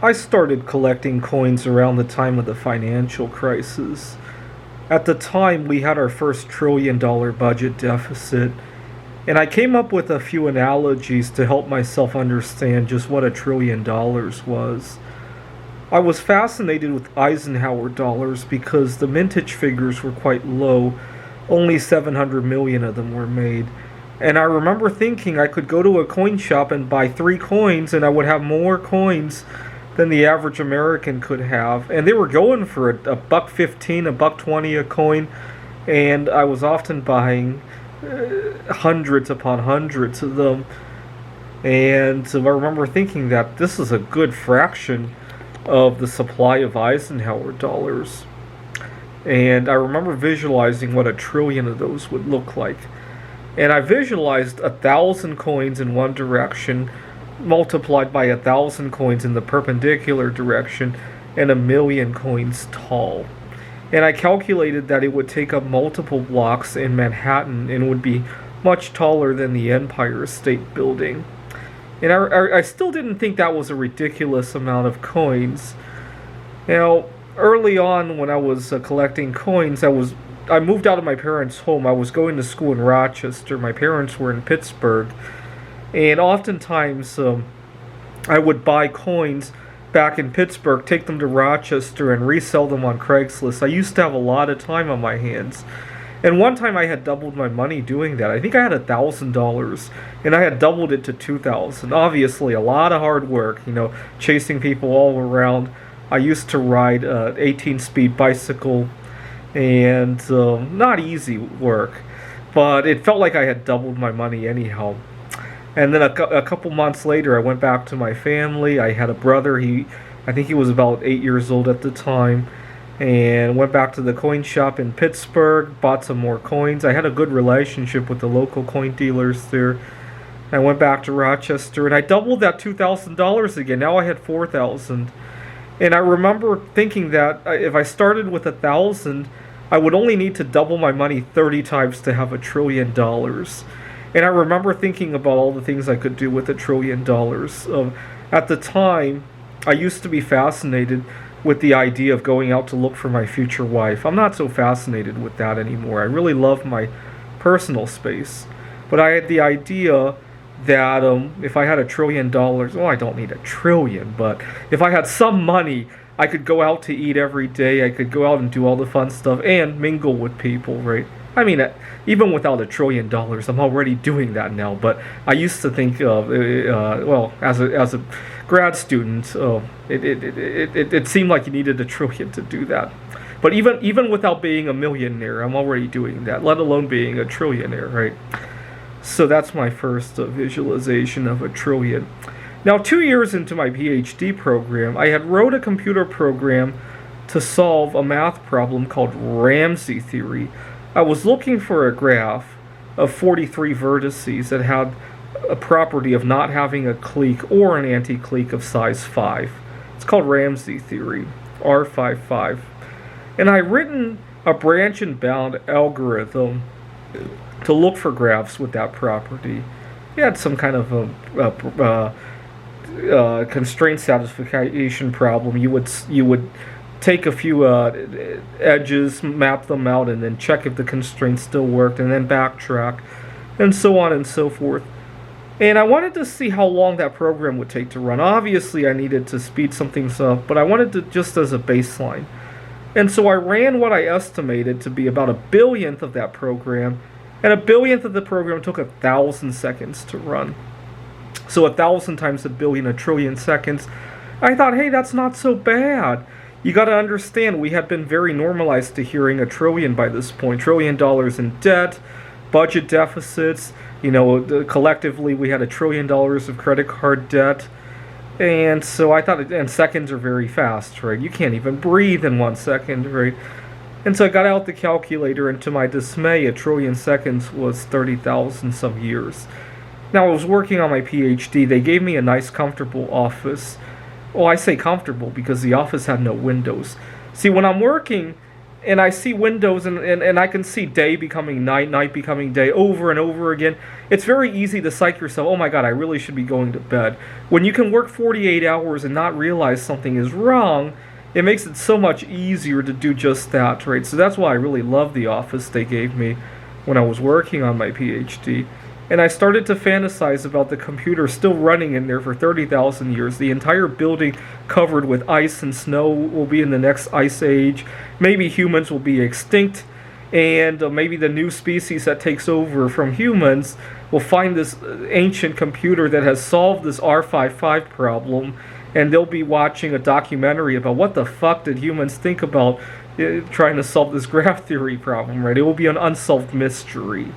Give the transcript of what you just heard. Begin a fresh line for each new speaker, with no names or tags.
I started collecting coins around the time of the financial crisis. At the time, we had our first $1 trillion budget deficit, and I came up with a few analogies to help myself understand just what $1 trillion was. I was fascinated with Eisenhower dollars because the mintage figures were quite low, only 700 million of them were made. And I remember thinking I could go to a coin shop and buy 3 coins and I would have more coins than the average American could have. And they were going for a buck 15, a buck 20 a coin, and I was often buying hundreds upon hundreds of them. And I remember thinking that this is a good fraction of the supply of Eisenhower dollars. And I remember visualizing what 1 trillion of those would look like. And I visualized 1,000 coins in one direction multiplied by 1,000 coins in the perpendicular direction and 1,000,000 coins tall. And I calculated that it would take up multiple blocks in Manhattan and would be much taller than the Empire State Building. And I still didn't think that was a ridiculous amount of coins. Now, early on when I was collecting coins, I moved out of my parents' home. I was going to school in Rochester. My parents were in Pittsburgh. And oftentimes, I would buy coins back in Pittsburgh, take them to Rochester, and resell them on Craigslist. I used to have a lot of time on my hands. And one time I had doubled my money doing that. I think I had $1,000, and I had doubled it to $2,000. Obviously, a lot of hard work, chasing people all around. I used to ride an 18-speed bicycle, and not easy work. But it felt like I had doubled my money anyhow. And then a couple months later, I went back to my family. I had a brother. I think he was about 8 years old at the time. And went back to the coin shop in Pittsburgh, bought some more coins. I had a good relationship with the local coin dealers there. I went back to Rochester, and I doubled that $2,000 again. Now I had $4,000. And I remember thinking that if I started with 1,000, I would only need to double my money 30 times to have $1 trillion. And I remember thinking about all the things I could do with $1 trillion. At the time, I used to be fascinated with the idea of going out to look for my future wife. I'm not so fascinated with that anymore. I really love my personal space. But I had the idea that if I had $1 trillion, well, I don't need $1 trillion, but if I had some money, I could go out to eat every day. I could go out and do all the fun stuff and mingle with people, right? I mean, even without $1 trillion, I'm already doing that now. But I used to think, as a grad student, it seemed like you needed $1 trillion to do that. But even without being a millionaire, I'm already doing that. Let alone being a trillionaire, right? So that's my first visualization of $1 trillion. Now, 2 years into my PhD program, I had wrote a computer program to solve a math problem called Ramsey theory. I was looking for a graph of 43 vertices that had a property of not having a clique or an anti-clique of size 5. It's called Ramsey theory, R55. And I written a branch and bound algorithm to look for graphs with that property. It had some kind of a constraint satisfaction problem. You would take a few edges, map them out, and then check if the constraints still worked, and then backtrack, and so on and so forth. And I wanted to see how long that program would take to run. Obviously, I needed to speed some things up, but I wanted to just as a baseline. And so I ran what I estimated to be about 1/1000th of that program, and 1/1000th of the program took 1,000 seconds to run. So 1,000 times 1,000,000,000, 1 trillion seconds. I thought, hey, that's not so bad. You got to understand, we had been very normalized to hearing $1 trillion by this point. $1 trillion in debt, budget deficits. Collectively we had $1 trillion of credit card debt. And so I thought, and seconds are very fast, right? You can't even breathe in 1 second, right? And so I got out the calculator, and to my dismay, 1 trillion seconds was 30,000 some years. Now, I was working on my PhD. They gave me a nice, comfortable office. Well, I say comfortable because the office had no windows. See, when I'm working and I see windows, and I can see day becoming night, night becoming day over and over again. It's very easy to psych yourself, oh my god, I really should be going to bed. When you can work 48 hours and not realize something is wrong, it makes it so much easier to do just that, right? So that's why I really love the office they gave me when I was working on my PhD. And I started to fantasize about the computer still running in there for 30,000 years. The entire building covered with ice and snow will be in the next ice age. Maybe humans will be extinct, and maybe the new species that takes over from humans will find this ancient computer that has solved this R55 problem, and they'll be watching a documentary about what the fuck did humans think about trying to solve this graph theory problem, right? It will be an unsolved mystery.